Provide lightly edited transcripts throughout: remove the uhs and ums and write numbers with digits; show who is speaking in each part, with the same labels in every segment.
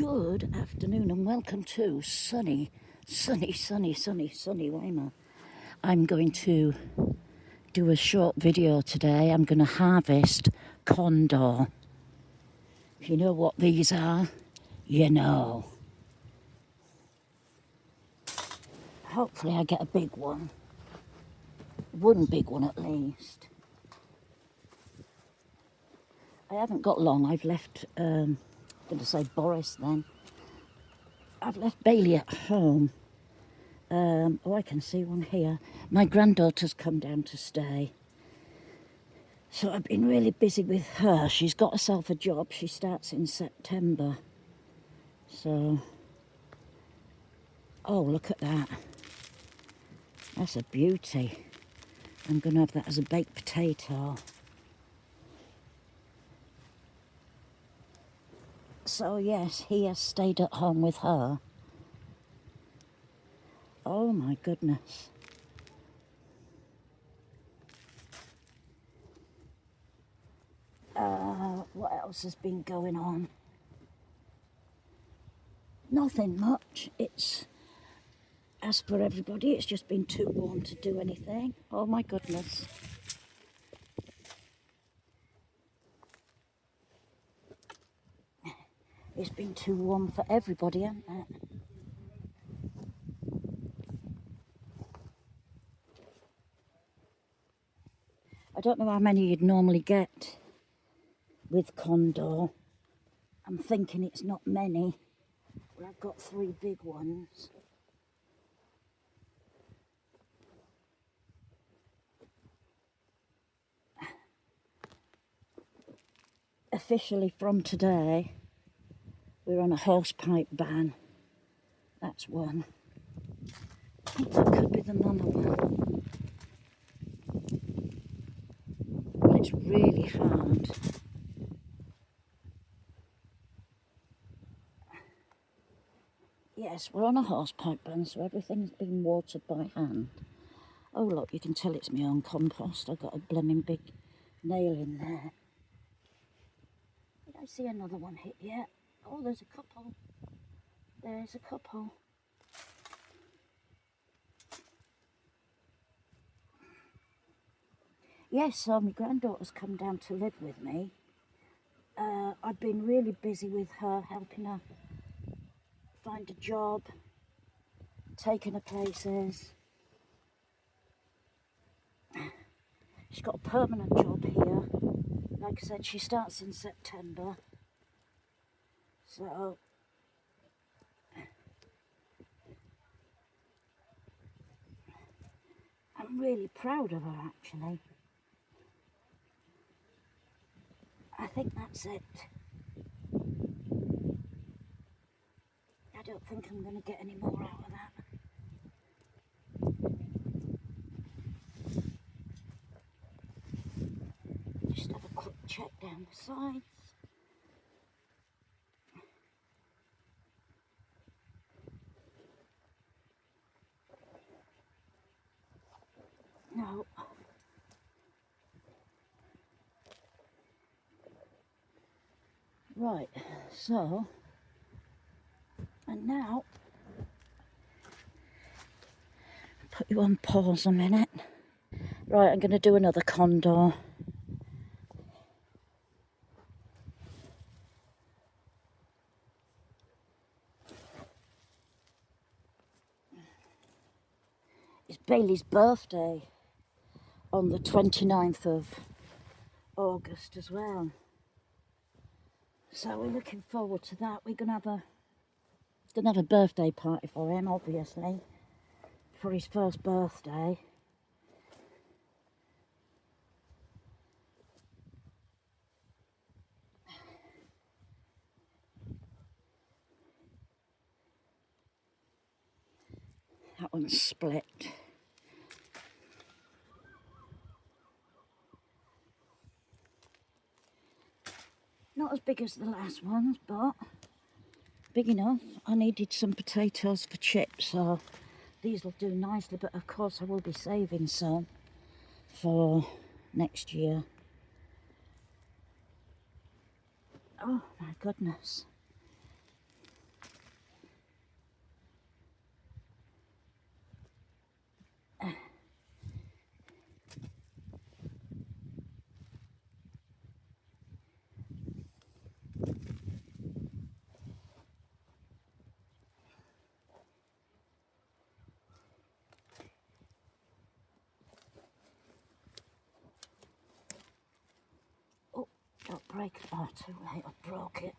Speaker 1: Good afternoon and welcome to sunny Weymouth. I'm going to do a short video today. I'm going to harvest Kondor. If you know what these are, you know. Hopefully I get a big one. One big one at least. I haven't got long. I've left, I'm going to say Boris then. I've left Bailey at home. Oh, I can see one here. My granddaughter's come down to stay. So I've been really busy with her. She's got herself a job. She starts in September. So, oh, look at that. That's a beauty. I'm going to have that as a baked potato. So yes, he has stayed at home with her. Oh my goodness. What else has been going on? Nothing much. It's, as for everybody, it's just been too warm to do anything. Oh my goodness. It's been too warm for everybody, hasn't it? I don't know how many you'd normally get with Kondor. I'm thinking it's not many. But I've got 3 big ones. Officially from today, we're on a hosepipe ban. That's one. I think that could be the mama one. But it's really hard. Yes, we're on a hosepipe ban, so everything's been watered by hand. Oh look, you can tell it's my own compost. I've got a blooming big nail in there. Did I see another one hit yet? Oh, there's a couple. There's a couple. Yes, so my granddaughter's come down to live with me. I've been really busy with her, helping her find a job, taking her places. She's got a permanent job here. Like I said, she starts in September. So, I'm really proud of her actually. I think that's it. I don't think I'm going to get any more out of that. Just have a quick check down the sides. No. Right, so, and now, put you on pause a minute. Right, I'm going to do another Kondor. It's Bailey's birthday on the 29th of August as well. So we're looking forward to that. We're gonna have a birthday party for him, obviously, for his first birthday. That one's split. Not as big as the last ones, but big enough. I needed some potatoes for chips, so these will do nicely, but of course I will be saving some for next year. Oh my goodness. break it. Oh, too late, I broke it.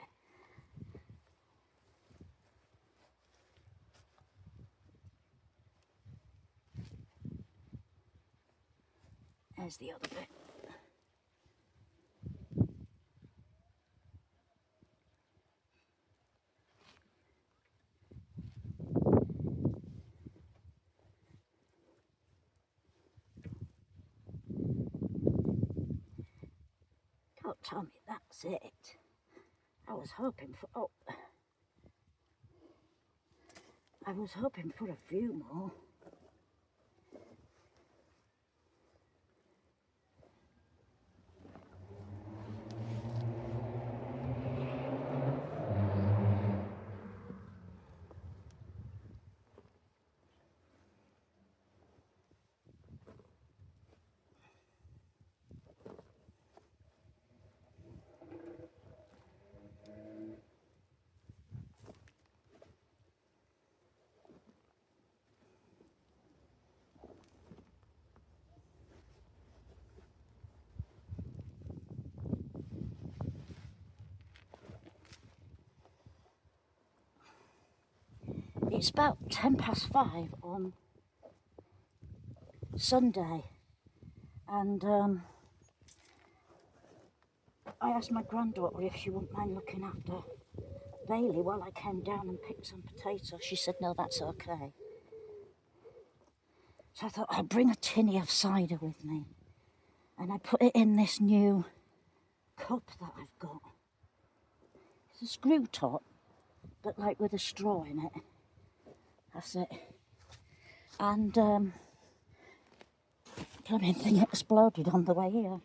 Speaker 1: There's the other bit. Can't tell me that's it. I was hoping for, oh, I was hoping for a few more. It's about 5:10 on Sunday, and I asked my granddaughter if she wouldn't mind looking after Bailey while I came down and picked some potatoes. She said, no, that's okay. So I thought I'll bring a tinny of cider with me, and I put it in this new cup that I've got. It's a screw top, but like with a straw in it. That's it. And plumbing thing exploded on the way here.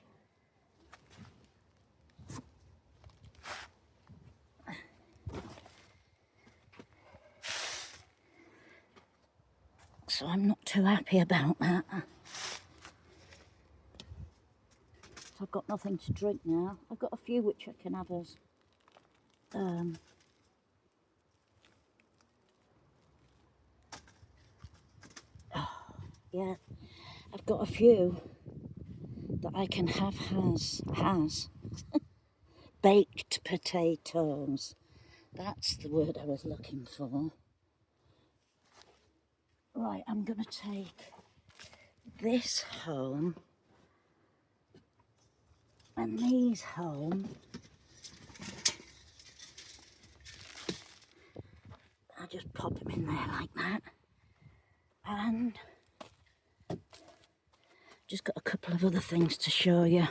Speaker 1: So I'm not too happy about that. So I've got nothing to drink now. I've got a few which I can have as yeah, I've got a few that I can have has baked potatoes. That's the word I was looking for. Right, I'm going to take this home and these home. I'll just pop them in there like that. And just got a couple of other things to show you.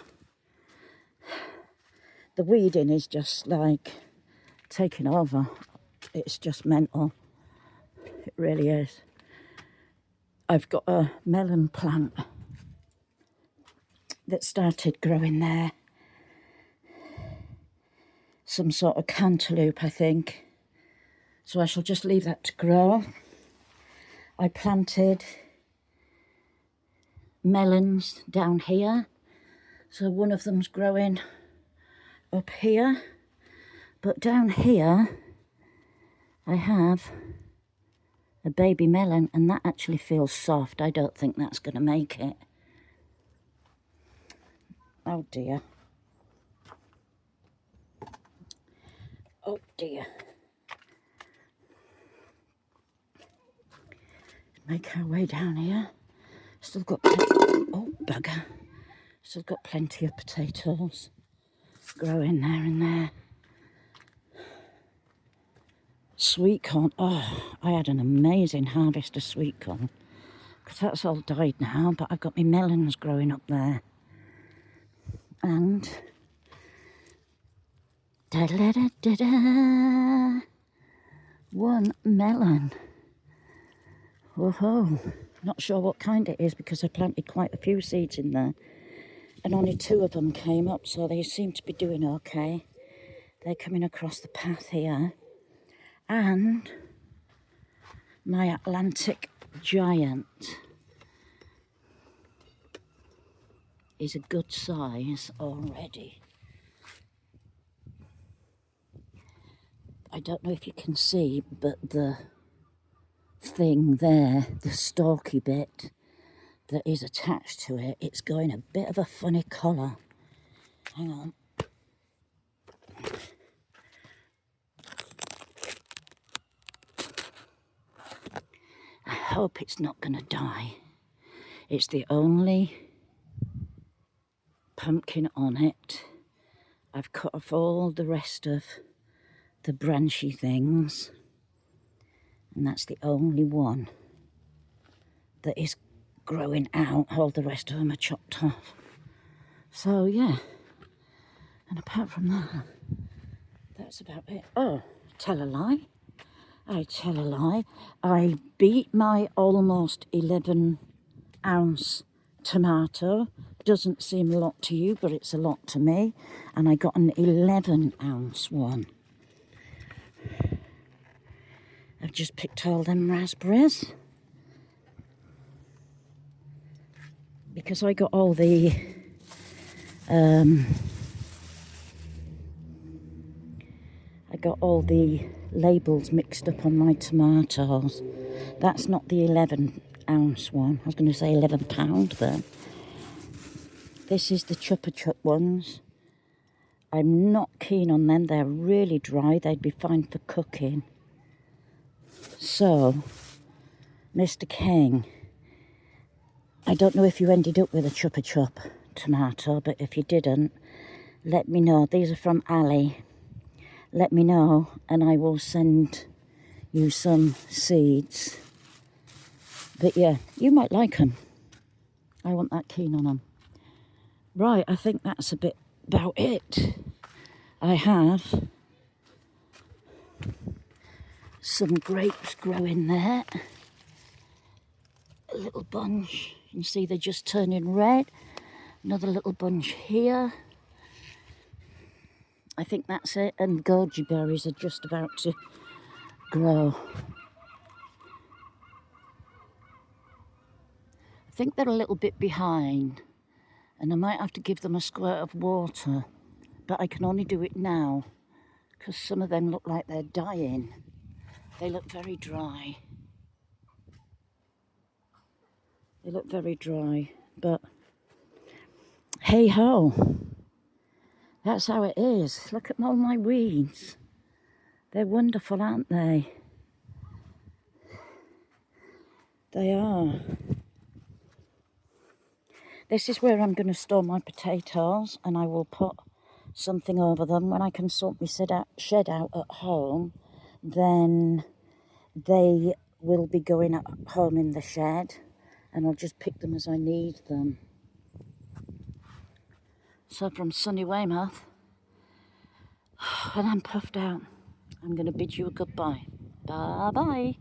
Speaker 1: The weeding is just like taking over. It's just mental. It really is. I've got a melon plant that started growing there. Some sort of cantaloupe, I think. So I shall just leave that to grow. I planted melons down here. So one of them's growing up here. But down here, I have a baby melon, and that actually feels soft. I don't think that's going to make it. Oh dear. Oh dear. Make our way down here. Still got oh bugger. Still got plenty of potatoes growing there and there. Sweet corn. Oh, I had an amazing harvest of sweet corn. Because that's all died now, but I've got my melons growing up there. And da-da-da-da-da, one melon. Whoa, not sure what kind it is because I planted quite a few seeds in there. And only 2 of them came up, so they seem to be doing okay. They're coming across the path here. And my Atlantic giant is a good size already. I don't know if you can see, but the thing there, the stalky bit that is attached to it, it's going a bit of a funny colour. Hang on. hope it's not going to die. It's the only pumpkin on it. I've cut off all the rest of the branchy things, and that's the only one that is growing out. All the rest of them are chopped off. So yeah, and apart from that, that's about it. Oh, tell a lie. I tell a lie. I beat my almost 11-ounce tomato. Doesn't seem a lot to you, but it's a lot to me. And I got an 11-ounce one. I've just picked all them raspberries. Because I got all the labels mixed up on my tomatoes. That's not the 11-ounce one. I was going to say 11 pound then. This is the Chupa Chup ones. I'm not keen on them. They're really dry. They'd be fine for cooking. So, Mr. King, I don't know if you ended up with a Chupa Chup tomato, but if you didn't, let me know. These are from Ali. Let me know, and I will send you some seeds. But yeah, you might like them. I wasn't that keen on them. Right, I think that's a bit about it. I have some grapes growing there. A little bunch. You can see they're just turning red. Another little bunch here. I think that's it. And goji berries are just about to grow. I think they're a little bit behind. And I might have to give them a squirt of water. But I can only do it now. Because some of them look like they're dying. They look very dry. They look very dry. But hey ho. That's how it is. Look at all my weeds. They're wonderful, aren't they? They are. This is where I'm going to store my potatoes, and I will put something over them. When I can sort my shed out at home, then they will be going at home in the shed, and I'll just pick them as I need them. So from sunny Weymouth, and I'm puffed out, I'm going to bid you a goodbye. Bye-bye.